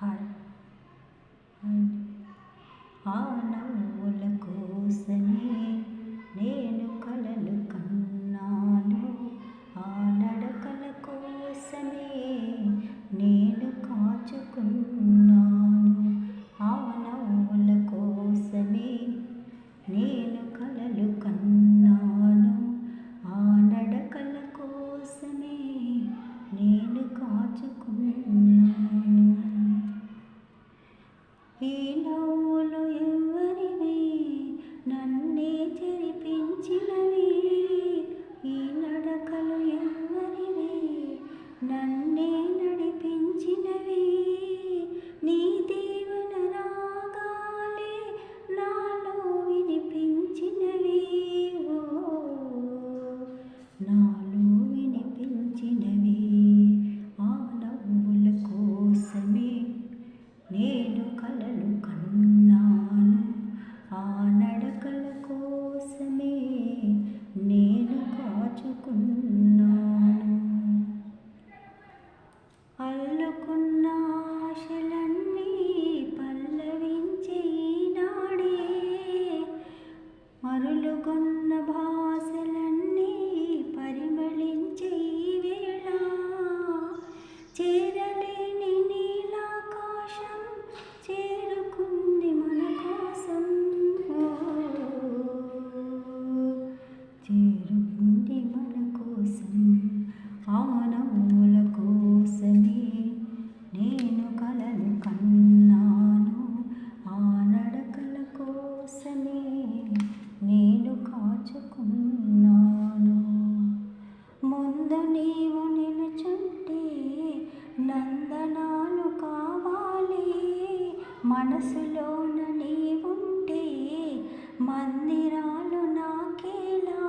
Hi ఆ నవ్వుల కోసమే నేను కలలు కన్నాను, ఆ నడకల కోసమే నేను కాచుకున్నాను. ఆ నవ్వుల కోసమే నేను కలలు కన్నాను, ఆ నడకల కోసమే నేను కాచుకున్నాను. ఈ నవ్వులు ఎవరివి, నన్నే చెరిపించినవి. ఈ నడకలు ఎవరివి, నన్నే నడిపించినవి. నీ దీవెన రాగాలే నాలో వినిపించినవి. ఓ నాలో వినిపించినవి. ఆ నవ్వుల కోసమే నేను కలలు కన్నాను, ఆ నడకల కోసమే నేను కాచుకున్నాను. అల్లుకున్న ఆశలన్నీ పల్లవించే ఈనాడే, మరులుగొన్న భాషలన్నీ పరిమళించే ఈ వేళ. చేరలేని నీలాకాశం చేరుకుంది మన కోసం, చేరుకుంది మన కోసం. ఆ నవ్వుల కోసమే నేను కలలు కన్నాను, ఆ నడకల కోసమే నేను కాచుకున్నాను. ముందు నీవు నిలుచుంటే నందనాలు కావాలి, మనసులోన నీవుంటే మందిరాలు నాకేలా.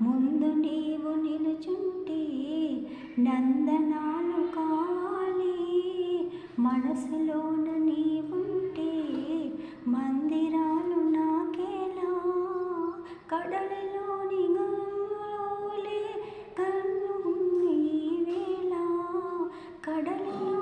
ముందు నీవు నిలుచుంటే నందనాలు కావాలి, మనసులోన నీవుంటే మందిరాలు నాకేలా. కడలిలోని గంగోలే కన్ను ఈ వేళ, కడలిలో